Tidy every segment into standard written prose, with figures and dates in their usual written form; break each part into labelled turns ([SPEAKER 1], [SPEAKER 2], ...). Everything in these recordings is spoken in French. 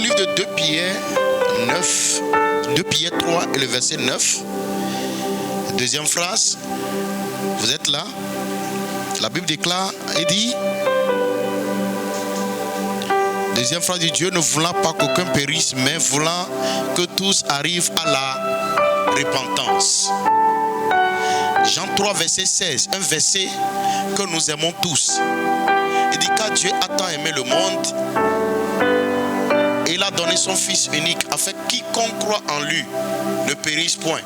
[SPEAKER 1] livre de 2 Pierre 9, 2 Pierre 3 et le verset 9. Deuxième phrase, vous êtes là? La Bible déclare et dit, deuxième phrase dit, Dieu ne voulant pas qu'aucun périsse, mais voulant que tous arrivent à la repentance. Jean 3 verset 16, un verset que nous aimons tous. Il dit, car Dieu a tant aimé le monde, et il a donné son Fils unique, afin que quiconque croit en lui ne périsse point.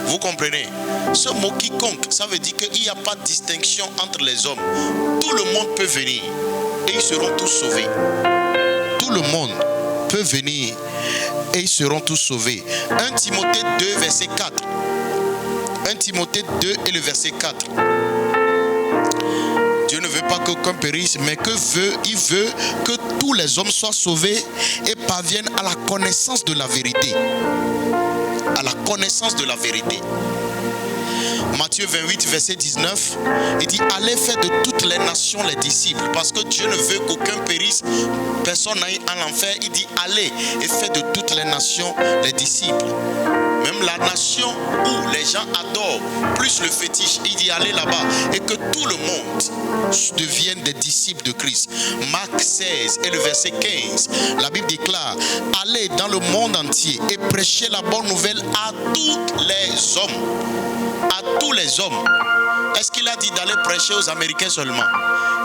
[SPEAKER 1] Vous comprenez? Ce mot quiconque, ça veut dire qu'il n'y a pas de distinction entre les hommes. Tout le monde peut venir et ils seront tous sauvés. Tout le monde peut venir et ils seront tous sauvés. 1 Timothée 2 verset 4. 1 Timothée 2 et le verset 4. Dieu ne veut pas qu'aucun périsse, mais il veut que tous les hommes soient sauvés et parviennent à la connaissance de la vérité. À la connaissance de la vérité. Matthieu 28 verset 19, il dit, allez faire de toutes les nations les disciples, parce que Dieu ne veut qu'aucun périsse, personne n'aille en enfer. Il dit, allez et faites de toutes les nations les disciples. Même la nation où les gens adorent plus le fétiche, il dit, allez là-bas et que tout le monde devienne des disciples de Christ. Marc 16 et le verset 15, la Bible déclare, allez dans le monde entier et prêchez la bonne nouvelle à tous les hommes. À tous les hommes. Est-ce qu'il a dit d'aller prêcher aux Américains seulement?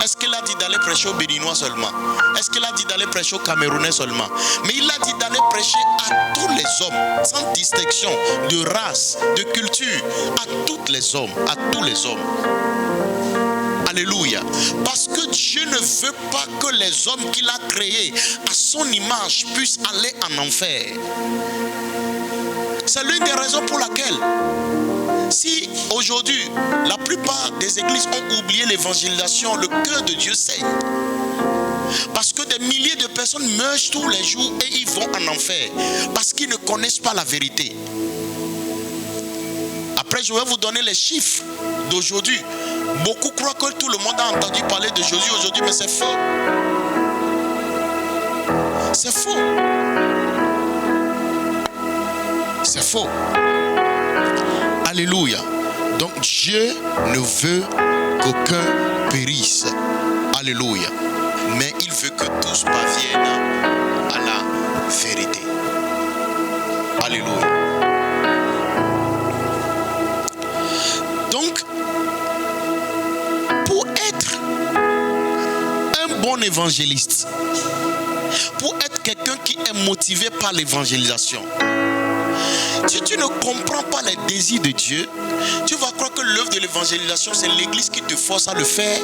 [SPEAKER 1] Est-ce qu'il a dit d'aller prêcher aux Béninois seulement? Est-ce qu'il a dit d'aller prêcher aux Camerounais seulement? Mais il a dit d'aller prêcher à tous les hommes, sans distinction de race, de culture, à tous les hommes, à tous les hommes. Alléluia. Parce que Dieu ne veut pas que les hommes qu'il a créés à son image puissent aller en enfer. C'est l'une des raisons pour laquelle, si aujourd'hui la plupart des églises ont oublié l'évangélisation, le cœur de Dieu saigne. Parce que des milliers de personnes meurent tous les jours et ils vont en enfer. Parce qu'ils ne connaissent pas la vérité. Après, je vais vous donner les chiffres d'aujourd'hui. Beaucoup croient que tout le monde a entendu parler de Jésus aujourd'hui, mais c'est faux. C'est faux. C'est faux. Alléluia. Donc Dieu ne veut qu'aucun périsse. Alléluia. Mais il veut que tous parviennent à la vérité. Alléluia. Donc, pour être un bon évangéliste, pour être quelqu'un qui est motivé par l'évangélisation, si tu ne comprends pas les désirs de Dieu, tu vas croire que l'œuvre de l'évangélisation, c'est l'église qui te force à le faire,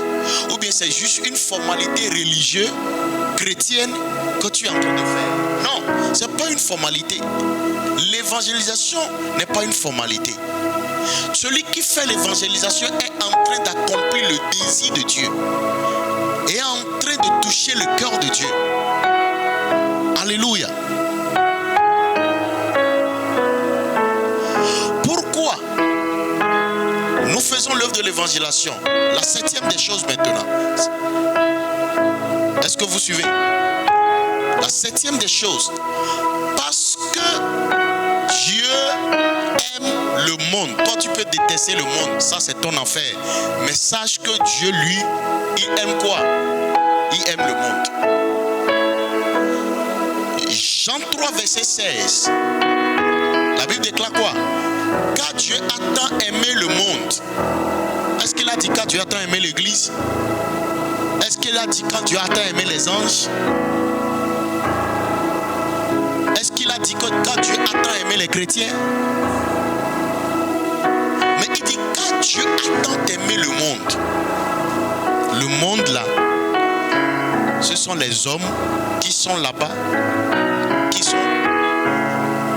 [SPEAKER 1] ou bien c'est juste une formalité religieuse, chrétienne, que tu es en train de faire. Non, ce n'est pas une formalité. L'évangélisation n'est pas une formalité. Celui qui fait l'évangélisation est en train d'accomplir le désir de Dieu, et est en train de toucher le cœur de Dieu. Alléluia. Pourquoi nous faisons l'œuvre de l'évangélisation? La septième des choses maintenant. Est-ce que vous suivez? La septième des choses. Parce que Dieu aime le monde. Toi, tu peux détester le monde. Ça, c'est ton affaire. Mais sache que Dieu, lui, il aime quoi? Il aime le monde. Jean 3, verset 16. La Bible déclare quoi? Car Dieu a tant aimé le monde. Est-ce qu'il a dit car Dieu a tant aimé l'église? Est-ce qu'il a dit quand Dieu a tant aimé les anges? Est-ce qu'il a dit que quand Dieu a tant aimé les chrétiens? Mais il dit quand Dieu a tant aimé le monde. Le monde là, ce sont les hommes qui sont là-bas, qui sont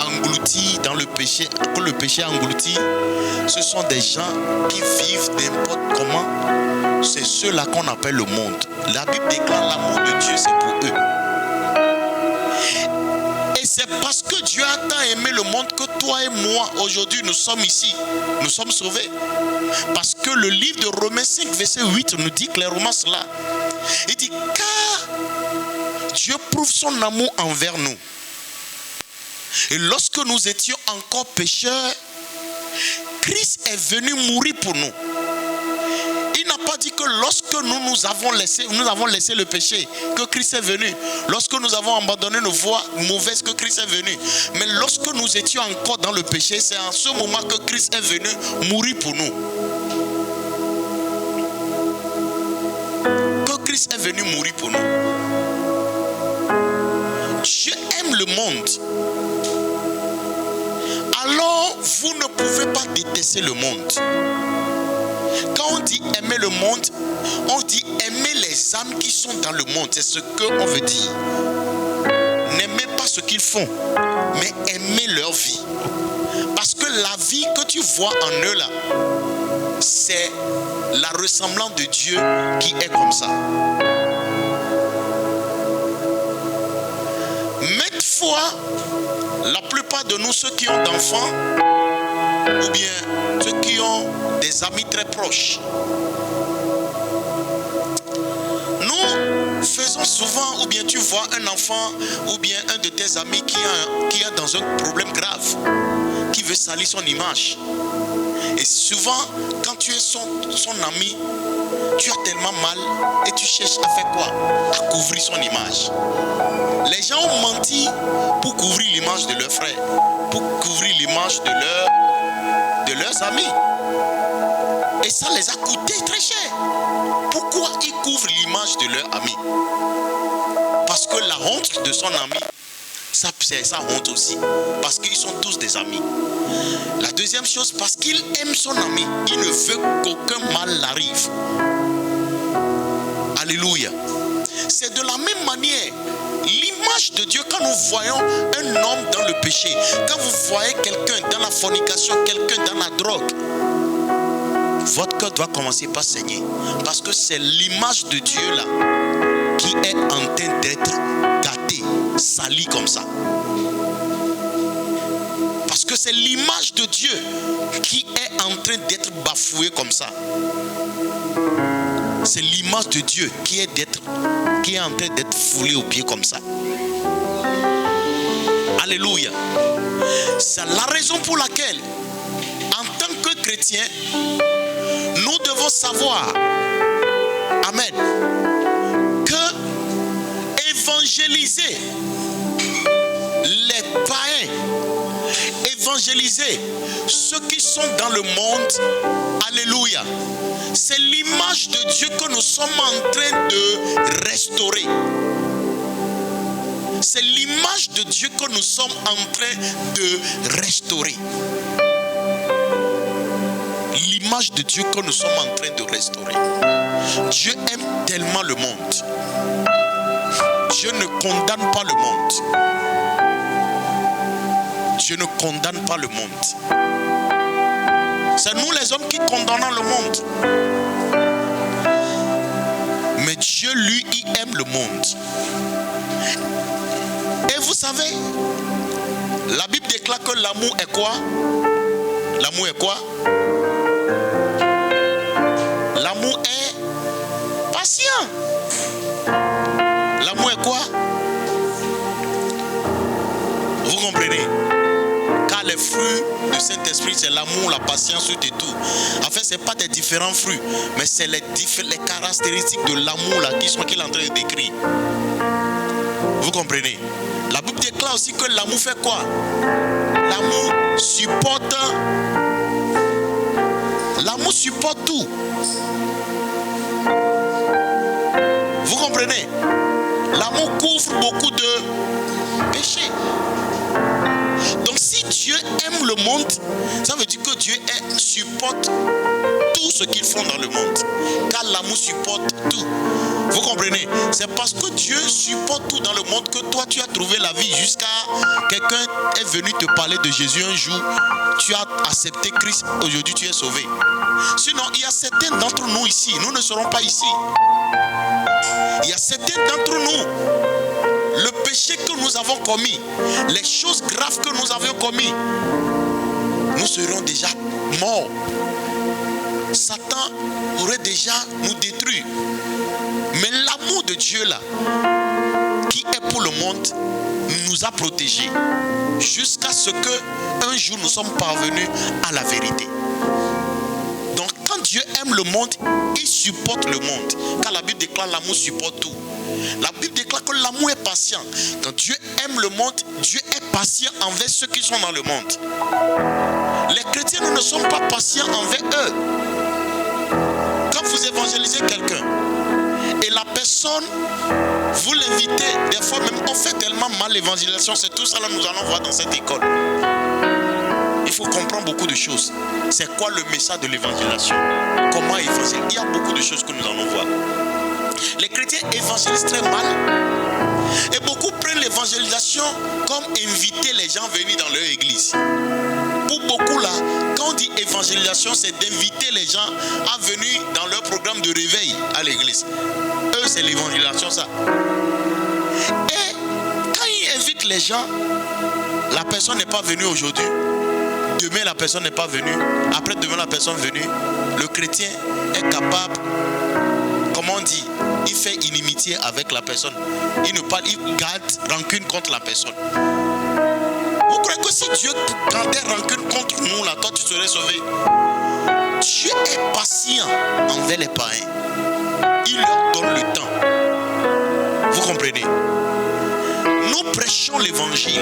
[SPEAKER 1] engloutis dans le péché, que le péché a englouti. Ce sont des gens qui vivent n'importe comment. C'est ceux-là qu'on appelle le monde. La Bible déclare l'amour de Dieu, c'est pour eux. Et c'est parce que Dieu a tant aimé le monde que toi et moi, aujourd'hui, nous sommes ici. Nous sommes sauvés. Parce que le livre de Romains 5, verset 8 nous dit clairement cela. Il dit, car Dieu prouve son amour envers nous. Et lorsque nous étions encore pécheurs, Christ est venu mourir pour nous. Il n'a pas dit que lorsque nous avons laissé le péché, que Christ est venu. Lorsque nous avons abandonné nos voies mauvaises, que Christ est venu. Mais lorsque nous étions encore dans le péché, c'est en ce moment que Christ est venu mourir pour nous. Que Christ est venu mourir pour nous. Dieu aime le monde. Alors, vous ne pouvez pas détester le monde. Quand on dit aimer le monde, on dit aimer les âmes qui sont dans le monde. C'est ce qu'on veut dire. N'aimez pas ce qu'ils font, mais aimez leur vie. Parce que la vie que tu vois en eux là, c'est la ressemblance de Dieu qui est comme ça. Maintes fois, la plupart de nous, ceux qui ont d'enfants, ou bien ceux qui ont des amis très proches, nous faisons souvent, ou bien tu vois un enfant, ou bien un de tes amis qui est dans un problème grave, qui veut salir son image. Et souvent, quand tu es son ami, tu as tellement mal et tu cherches à faire quoi? À couvrir son image. Les gens ont menti pour couvrir l'image de leurs frères, pour couvrir l'image de leurs amis. Et ça les a coûté très cher. Pourquoi ils couvrent l'image de leur ami? Parce que la honte de son ami, c'est sa honte aussi. Parce qu'ils sont tous des amis. La deuxième chose, parce qu'il aime son ami. Il ne veut qu'aucun mal l'arrive. Alléluia. C'est de la même manière. L'image de Dieu, quand nous voyons un homme dans le péché, quand vous voyez quelqu'un dans la fornication, quelqu'un dans la drogue, votre cœur doit commencer par saigner. Parce que c'est l'image de Dieu là qui est en train d'être gâtée, salie comme ça. Parce que c'est l'image de Dieu qui est en train d'être bafouée comme ça. C'est l'image de Dieu qui est en train d'être foulée aux pieds comme ça. Alléluia. C'est la raison pour laquelle, en tant que chrétien, nous devons savoir, amen, que évangéliser les païens, évangéliser ceux qui sont dans le monde, alléluia, c'est l'image de Dieu que nous sommes en train de restaurer. C'est l'image de Dieu que nous sommes en train de restaurer. L'image de Dieu que nous sommes en train de restaurer. Dieu aime tellement le monde. Dieu ne condamne pas le monde. Dieu ne condamne pas le monde. C'est nous les hommes qui condamnons le monde. Mais Dieu, lui, il aime le monde. Et vous savez, la Bible déclare que l'amour est quoi? L'amour est quoi? L'amour est patient. L'amour est quoi? Vous comprenez? Car les fruits du Saint-Esprit, c'est l'amour, la patience et tout. En fait, ce n'est pas des différents fruits, mais c'est les caractéristiques de l'amour là qu'il est en train de décrire. Vous comprenez? La Bible déclare aussi que l'amour fait quoi? L'amour supporte. L'amour supporte tout. Vous comprenez? L'amour couvre beaucoup de péchés. Donc si Dieu aime le monde, ça veut dire que Dieu supporte tout ce qu'ils font dans le monde. Car l'amour supporte tout. Vous comprenez? C'est parce que Dieu supporte tout dans le monde que toi tu as trouvé la vie jusqu'à quelqu'un est venu te parler de Jésus un jour. Tu as accepté Christ, aujourd'hui tu es sauvé. Sinon, il y a certains d'entre nous ici, nous ne serons pas ici. Il y a certains d'entre nous, le péché que nous avons commis, les choses graves que nous avions commis, nous serions déjà morts. Satan aurait déjà nous détruit. Mais l'amour de Dieu là, qui est pour le monde nous a protégés jusqu'à ce que un jour nous sommes parvenus à la vérité. Donc quand Dieu aime le monde, il supporte le monde. Quand la Bible déclare l'amour supporte tout. La Bible déclare que l'amour est patient. Quand Dieu aime le monde, Dieu est patient envers ceux qui sont dans le monde. Les chrétiens, nous ne sommes pas patients envers eux. Quand vous évangélisez quelqu'un et la personne, vous l'invitez, des fois même on fait tellement mal l'évangélisation, c'est tout ça là nous allons voir dans cette école. Il faut comprendre beaucoup de choses. C'est quoi le message de l'évangélisation? Comment évangéliser? Il y a beaucoup de choses que nous allons voir. Les chrétiens évangélisent très mal. Et beaucoup prennent l'évangélisation comme inviter les gens à venir dans leur église. Pour beaucoup là, quand on dit évangélisation, c'est d'inviter les gens à venir dans leur programme de réveil à l'église. Eux, c'est l'évangélisation ça. Et quand ils invitent les gens, la personne n'est pas venue aujourd'hui. Demain, la personne n'est pas venue. Après demain, la personne est venue. Le chrétien est capable, comment on dit, il fait inimitié avec la personne. Il ne parle, il garde rancune contre la personne. Vous croyez que si Dieu gardait rancune contre nous, là, toi tu serais sauvé? Dieu est patient envers les païens. Il leur donne le temps. Vous comprenez? Nous prêchons l'évangile,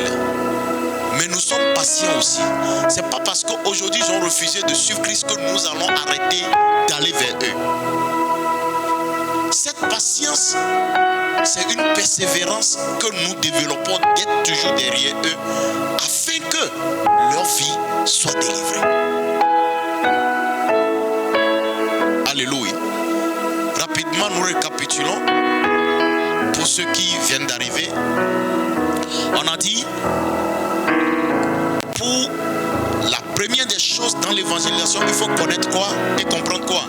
[SPEAKER 1] mais nous sommes patients aussi. C'est pas parce qu'aujourd'hui ils ont refusé de suivre Christ que nous allons arrêter d'aller vers eux. Cette patience, c'est une persévérance que nous développons d'être toujours derrière eux afin que leur vie soit délivrée. Alléluia. Rapidement, nous récapitulons pour ceux qui viennent d'arriver. On a dit, pour la première des choses dans l'évangélisation, il faut connaître quoi et comprendre quoi?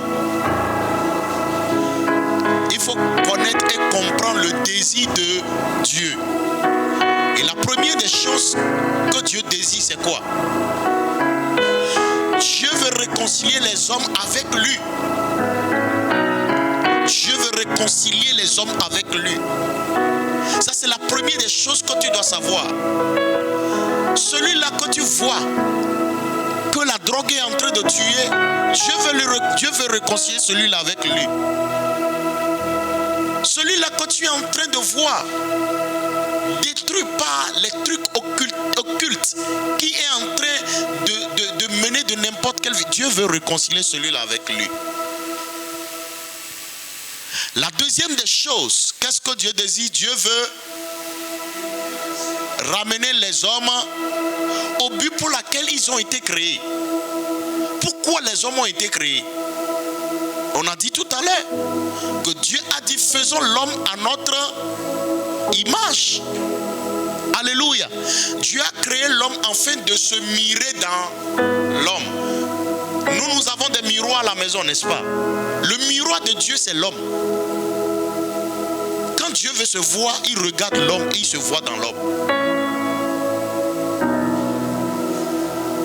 [SPEAKER 1] Il faut connaître et comprendre le désir de Dieu. Et la première des choses que Dieu désire, c'est quoi? Dieu veut réconcilier les hommes avec lui. Dieu veut réconcilier les hommes avec lui. Ça, c'est la première des choses que tu dois savoir. Celui-là que tu vois, que la drogue est en train de tuer, Dieu veut réconcilier celui-là avec lui. Celui-là que tu es en train de voir, détruit par les trucs occultes qui est en train de mener de n'importe quelle vie. Dieu veut réconcilier celui-là avec lui. La deuxième des choses, qu'est-ce que Dieu désire? Dieu veut ramener les hommes au but pour lequel ils ont été créés. Pourquoi les hommes ont été créés? On a dit tout à l'heure que Dieu a dit faisons l'homme à notre image. Alléluia. Dieu a créé l'homme afin de se mirer dans l'homme. Nous avons des miroirs à la maison, n'est-ce pas? Le miroir de Dieu, c'est l'homme. Quand Dieu veut se voir, il regarde l'homme et il se voit dans l'homme.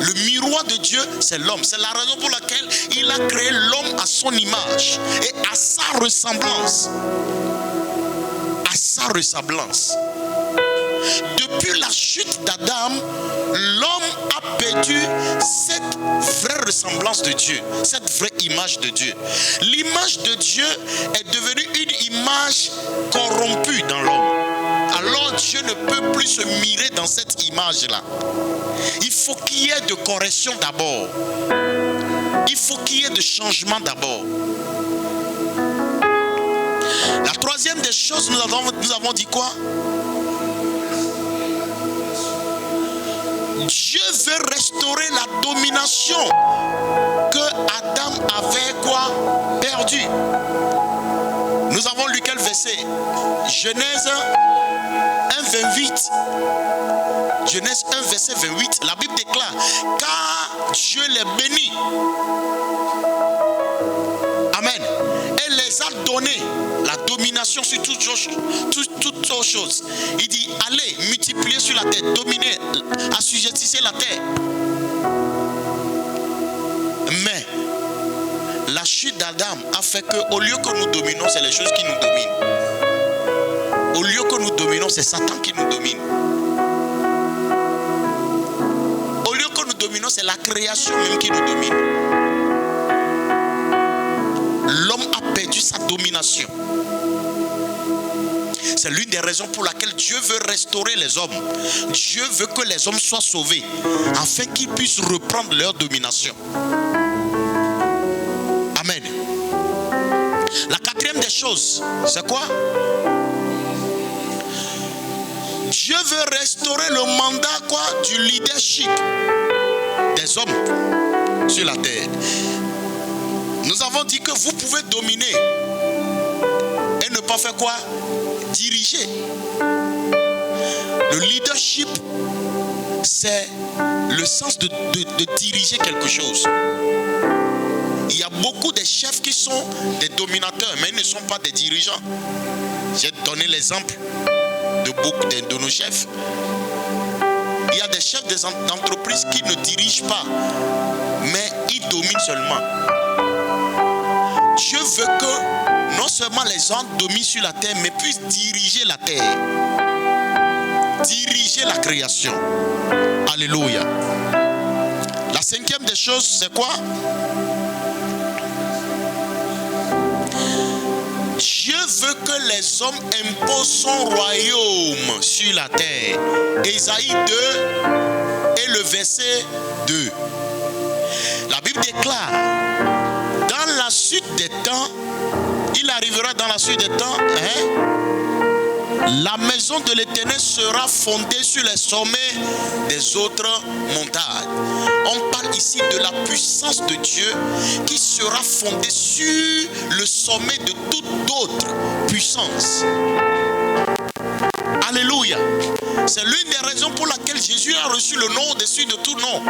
[SPEAKER 1] Le miroir de Dieu, c'est l'homme. C'est la raison pour laquelle il a créé l'homme à son image et à sa ressemblance. À sa ressemblance. Depuis la chute d'Adam, l'homme a perdu cette vraie ressemblance de Dieu, cette vraie image de Dieu. L'image de Dieu est devenue une image corrompue dans l'homme. Alors Dieu ne peut plus se mirer dans cette image-là. Il faut qu'il y ait de correction d'abord. Il faut qu'il y ait de changement d'abord. La troisième des choses, nous avons dit quoi? Dieu veut restaurer la domination que Adam avait quoi? Perdu. Nous avons lu quel verset? Genèse 1, 28. Genèse 1, verset 28. La Bible déclare, car Dieu les bénit. Amen. Et les a donné la domination sur toutes choses. Il dit, allez, multipliez sur la terre, dominez, assujettissez la terre. Mais la chute d'Adam a fait qu'au lieu que nous dominons, c'est les choses qui nous dominent. Au lieu que nous dominons, c'est Satan qui nous domine. Au lieu que nous dominons, c'est la création même qui nous domine. L'homme a perdu sa domination. C'est l'une des raisons pour laquelle Dieu veut restaurer les hommes. Dieu veut que les hommes soient sauvés afin qu'ils puissent reprendre leur domination. Amen. La quatrième des choses, c'est quoi? Dieu veut restaurer le mandat du leadership des hommes sur la terre. Nous avons dit que vous pouvez dominer et ne pas faire quoi? Diriger. Le leadership, c'est le sens de diriger quelque chose. Il y a beaucoup de chefs qui sont des dominateurs, mais ils ne sont pas des dirigeants. J'ai donné l'exemple de beaucoup de nos chefs. Il y a des chefs d'entreprise qui ne dirigent pas, mais ils dominent seulement. Dieu veut que non seulement les hommes dominent sur la terre, mais puissent diriger la terre. Diriger la création. Alléluia. La cinquième des choses, c'est quoi? Dieu veut que les hommes imposent son royaume sur la terre. Ésaïe 2 et le verset 2. La Bible déclare, dans la suite des temps, il arrivera dans la suite des temps, la maison de l'Éternel sera fondée sur les sommets des autres montagnes. On parle ici de la puissance de Dieu qui sera fondée sur le sommet de toute autre puissance. Alléluia. C'est l'une des raisons pour laquelle Jésus a reçu le nom au-dessus de tout nom.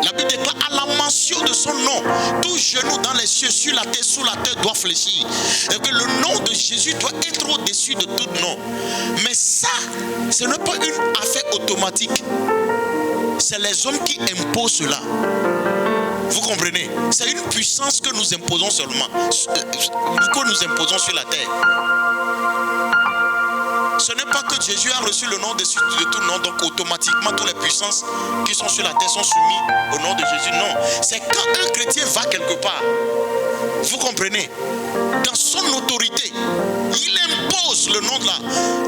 [SPEAKER 1] La Bible déclare, à la mention de son nom, tout genou dans les cieux, sur la terre, sous la terre doit fléchir. Et que le nom de Jésus doit être au-dessus de tout nom. Mais ça, ce n'est pas une affaire automatique. C'est les hommes qui imposent cela. Vous comprenez? C'est une puissance que nous imposons seulement, que nous imposons sur la terre. Ce n'est pas que Jésus a reçu le nom de tout nom, donc automatiquement toutes les puissances qui sont sur la terre sont soumises au nom de Jésus. Non, c'est quand un chrétien va quelque part, vous comprenez, dans son autorité, il impose le nom de là.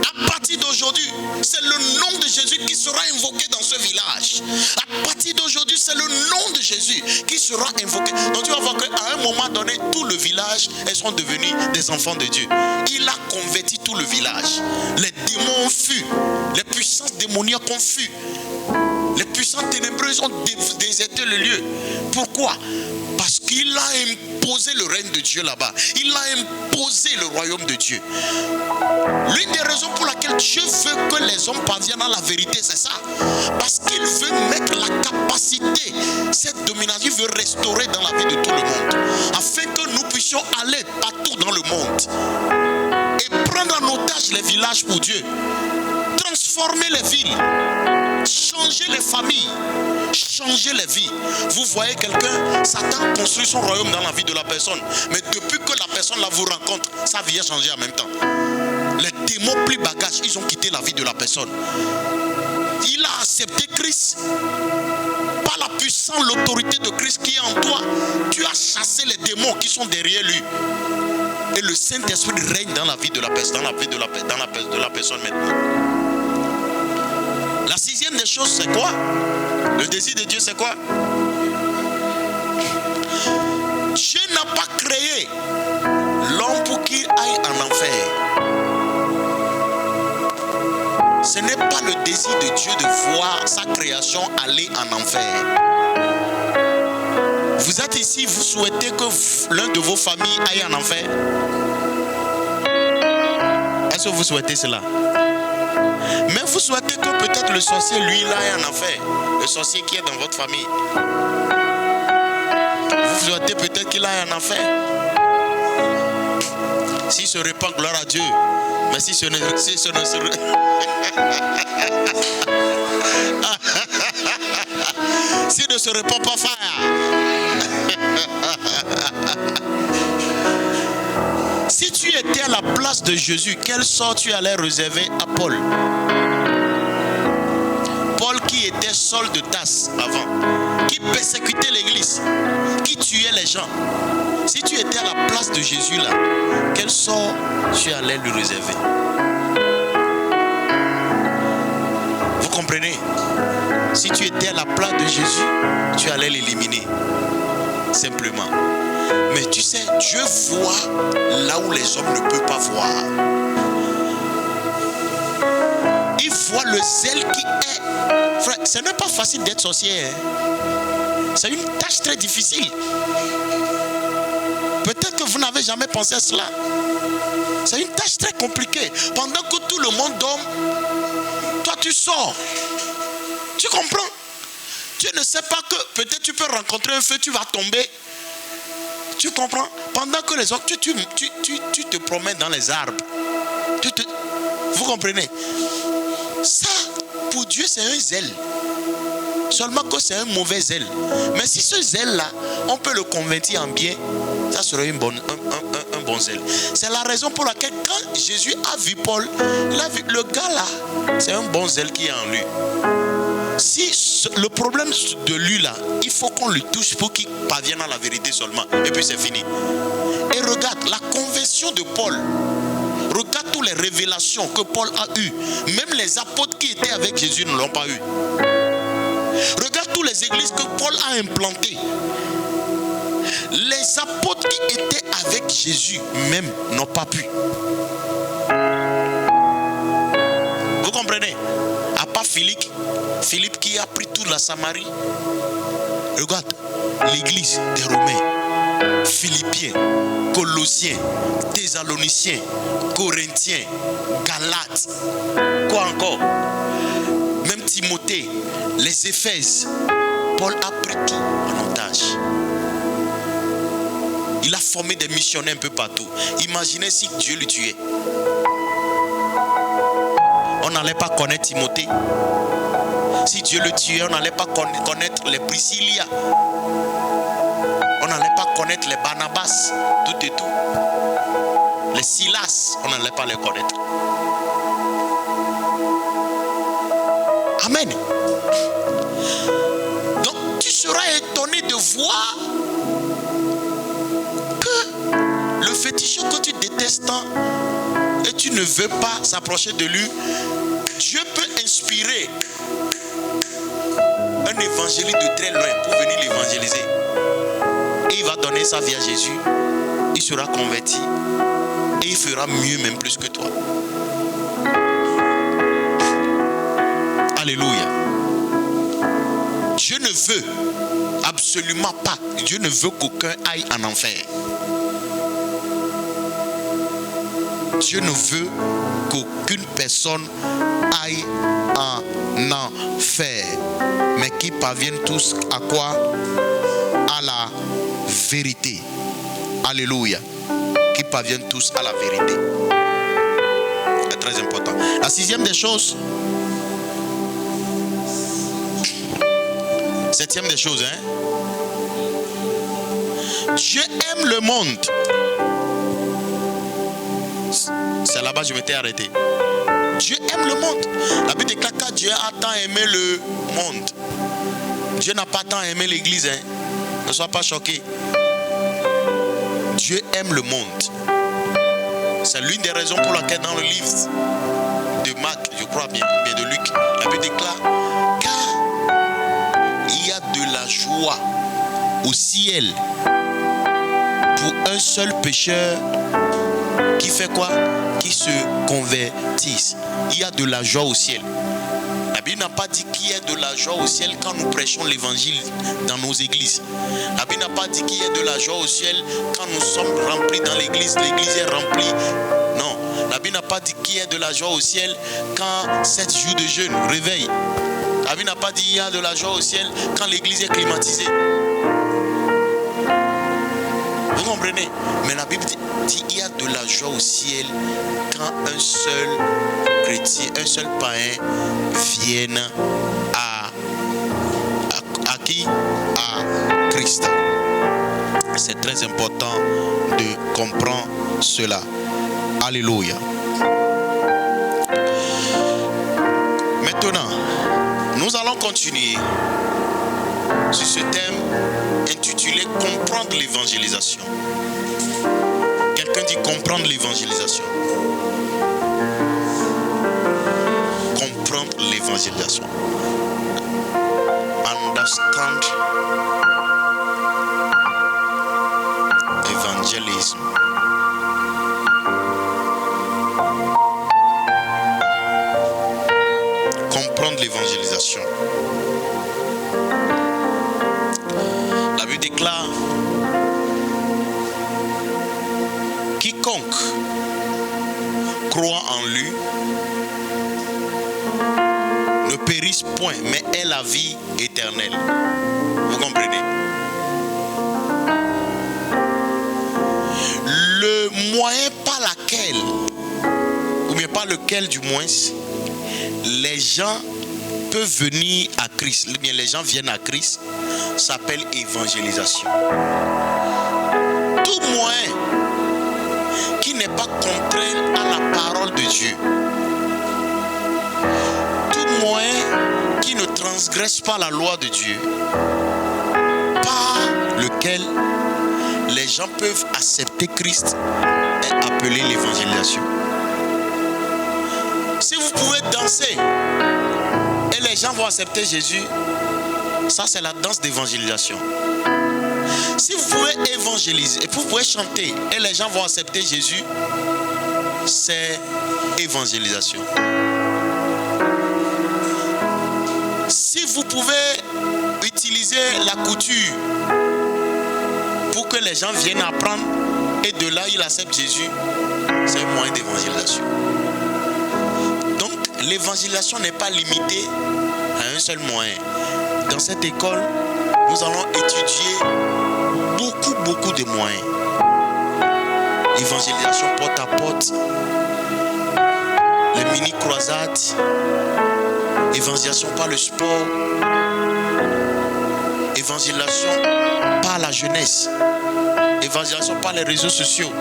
[SPEAKER 1] À partir d'aujourd'hui, c'est le nom de Jésus qui sera invoqué dans ce village. À partir d'aujourd'hui, c'est le nom de Jésus qui sera invoqué. Donc tu vas voir qu'à un moment donné, tout le village, elles sont devenus des enfants de Dieu. Il a converti tout le village. Les démons ont fui, les puissances démoniaques ont fui, les puissances ténébreuses ont déserté le lieu. Pourquoi? Parce qu'il a imposé le règne de Dieu là-bas. Il a imposé le royaume de Dieu. L'une des raisons pour laquelle Dieu veut que les hommes parviennent à la vérité, c'est ça. Parce qu'il veut mettre la capacité, cette domination, il veut restaurer dans la vie de tout le monde. Afin que nous puissions aller partout dans le monde. Et prendre en otage les villages pour Dieu. Transformer les villes. Changer les familles. Changer les vies. Vous voyez quelqu'un, Satan construit son royaume dans la vie de la personne. Mais depuis que la personne là vous rencontre, sa vie a changé en même temps. Les démons pris bagage, ils ont quitté la vie de la personne. Il a accepté Christ. Par la puissance, l'autorité de Christ qui est en toi, tu as chassé les démons qui sont derrière lui. Et le Saint-Esprit règne dans la vie de la personne, dans la vie de la personne maintenant. La sixième des choses, c'est quoi? Le désir de Dieu, c'est quoi? Dieu n'a pas créé l'homme pour qu'il aille en enfer. Ce n'est pas le désir de Dieu de voir sa création aller en enfer. Vous êtes ici, vous souhaitez que l'un de vos familles aille en enfer? Est-ce que vous souhaitez cela? Mais vous souhaitez que peut-être le sorcier, lui, il aille en enfer. Le sorcier qui est dans votre famille. Vous souhaitez peut-être qu'il aille en enfer. S'il se répand, gloire à Dieu. Mais si ce ne se... S'il ne se répand pas, fire. Si tu étais à la place de Jésus, quel sort tu allais réserver à Paul? Paul qui était Saul de Tarse avant, qui persécutait l'église, qui tuait les gens. Si tu étais à la place de Jésus là, quel sort tu allais lui réserver? Vous comprenez? Si tu étais à la place de Jésus, tu allais l'éliminer. Simplement. Mais tu sais, Dieu voit là où les hommes ne peuvent pas voir. Il voit le zèle qui est. Frère, ce n'est pas facile d'être sorcier. C'est une tâche très difficile. Peut-être que vous n'avez jamais pensé à cela. C'est une tâche très compliquée. Pendant que tout le monde dort, toi tu sors. Tu comprends? Tu ne sais pas que peut-être tu peux rencontrer un feu, tu vas tomber. Tu comprends? Pendant que les autres, tu te promènes dans les arbres. Vous comprenez? Ça, pour Dieu, c'est un zèle. Seulement que c'est un mauvais zèle. Mais si ce zèle-là, on peut le convertir en bien, ça serait un bon zèle. C'est la raison pour laquelle quand Jésus a vu Paul, il a vu le gars là, c'est un bon zèle qui est en lui. Si le problème de lui là, il faut qu'on le touche pour qu'il parvienne à la vérité seulement. Et puis c'est fini. Et regarde la conversion de Paul. Regarde toutes les révélations que Paul a eues. Même les apôtres qui étaient avec Jésus ne l'ont pas eu. Regarde toutes les églises que Paul a implantées. Les apôtres qui étaient avec Jésus même n'ont pas pu. Vous comprenez? À part Philippe qui a pris toute la Samarie. Regarde l'église des Romains, Philippiens, Colossiens, Thessaloniciens, Corinthiens, Galates. Quoi encore? Même Timothée, les Éphèses. Paul a pris tout en otage. Il a formé des missionnaires un peu partout. Imaginez si Dieu le tuait. On n'allait pas connaître Timothée. Si Dieu le tuait, on n'allait pas connaître les Priscilla. On n'allait pas connaître les Barnabas. Tout et tout. Les Silas, on n'allait pas les connaître. Amen. Donc tu seras étonné de voir que le féticheur que tu détestes tant et tu ne veux pas s'approcher de lui, Dieu peut inspirer un évangéliste de très loin pour venir l'évangéliser. Et il va donner sa vie à Jésus. Il sera converti. Et il fera mieux, même plus que toi. Alléluia. Dieu ne veut absolument pas. Dieu ne veut qu'aucun aille en enfer. Dieu ne veut qu'aucune personne aille en enfer. Mais qui parviennent tous à quoi? À la vérité. Alléluia. Qui parviennent tous à la vérité. C'est très important. La sixième des choses. Septième des choses, hein. Dieu aime le monde. C'est là-bas que je m'étais arrêté. Dieu aime le monde. La Bible déclare que Dieu a tant aimé le monde. Dieu n'a pas tant aimé l'église, hein. Ne sois pas choqué. Dieu aime le monde. C'est l'une des raisons pour laquelle dans le livre de Marc, je crois bien de Luc, la Bible déclare qu'il y a de la joie au ciel pour un seul pécheur qui fait quoi? Qui se convertisse. Il y a de la joie au ciel. La Bible n'a pas dit qu'il y a de la joie au ciel quand nous prêchons l'évangile dans nos églises. La Bible n'a pas dit qu'il y a de la joie au ciel quand nous sommes remplis dans l'église. L'église est remplie. Non. La Bible n'a pas dit qu'il y a de la joie au ciel quand 7 jours de jeûne, réveil. La Bible n'a pas dit qu'il y a de la joie au ciel quand l'église est climatisée. Vous comprenez? Mais la Bible dit qu'il y a de la joie au ciel quand un seul chrétien, un seul païen vienne à qui? À Christ. C'est très important de comprendre cela. Alléluia. Maintenant, nous allons continuer sur ce thème intitulé Comprendre l'évangélisation. Quelqu'un dit comprendre l'évangélisation. Comprendre l'évangélisation. Understand evangelism. Comprendre l'évangélisation. La Bible déclare: quiconque croit en lui ne périsse point, mais ait la vie éternelle. Vous comprenez? Le moyen par laquelle, ou bien par lequel du moins, les gens peuvent venir à Christ, ou bien les gens viennent à Christ, s'appelle évangélisation. Tout moyen qui n'est pas contraire à la parole de Dieu, tout moyen qui ne transgresse pas la loi de Dieu, par lequel les gens peuvent accepter Christ, est appelé l'évangélisation. Si vous pouvez danser et les gens vont accepter Jésus, ça c'est la danse d'évangélisation. Si vous pouvez évangéliser et vous pouvez chanter et les gens vont accepter Jésus, c'est évangélisation. Si vous pouvez utiliser la couture pour que les gens viennent apprendre et de là ils acceptent Jésus, c'est un moyen d'évangélisation. Donc l'évangélisation n'est pas limitée à un seul moyen. Dans cette école, nous allons étudier beaucoup de moyens. Évangélisation porte à porte, les mini-croisades, évangélisation par le sport, évangélisation par la jeunesse, évangélisation par les réseaux sociaux.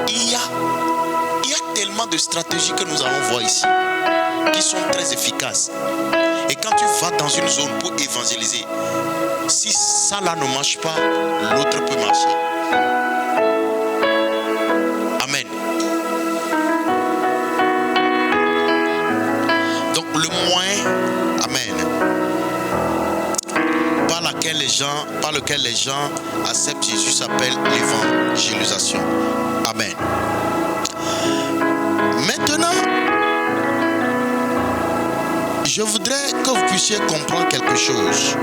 [SPEAKER 1] Il y a tellement de stratégies que nous allons voir ici qui sont très efficaces. Et quand tu vas dans une zone pour évangéliser, si ça là ne marche pas, l'autre peut marcher. Amen. Donc le moyen, amen, par lequel les gens acceptent Jésus s'appelle l'évangélisation. Amen. Maintenant, je voudrais que vous puissiez comprendre quelque chose.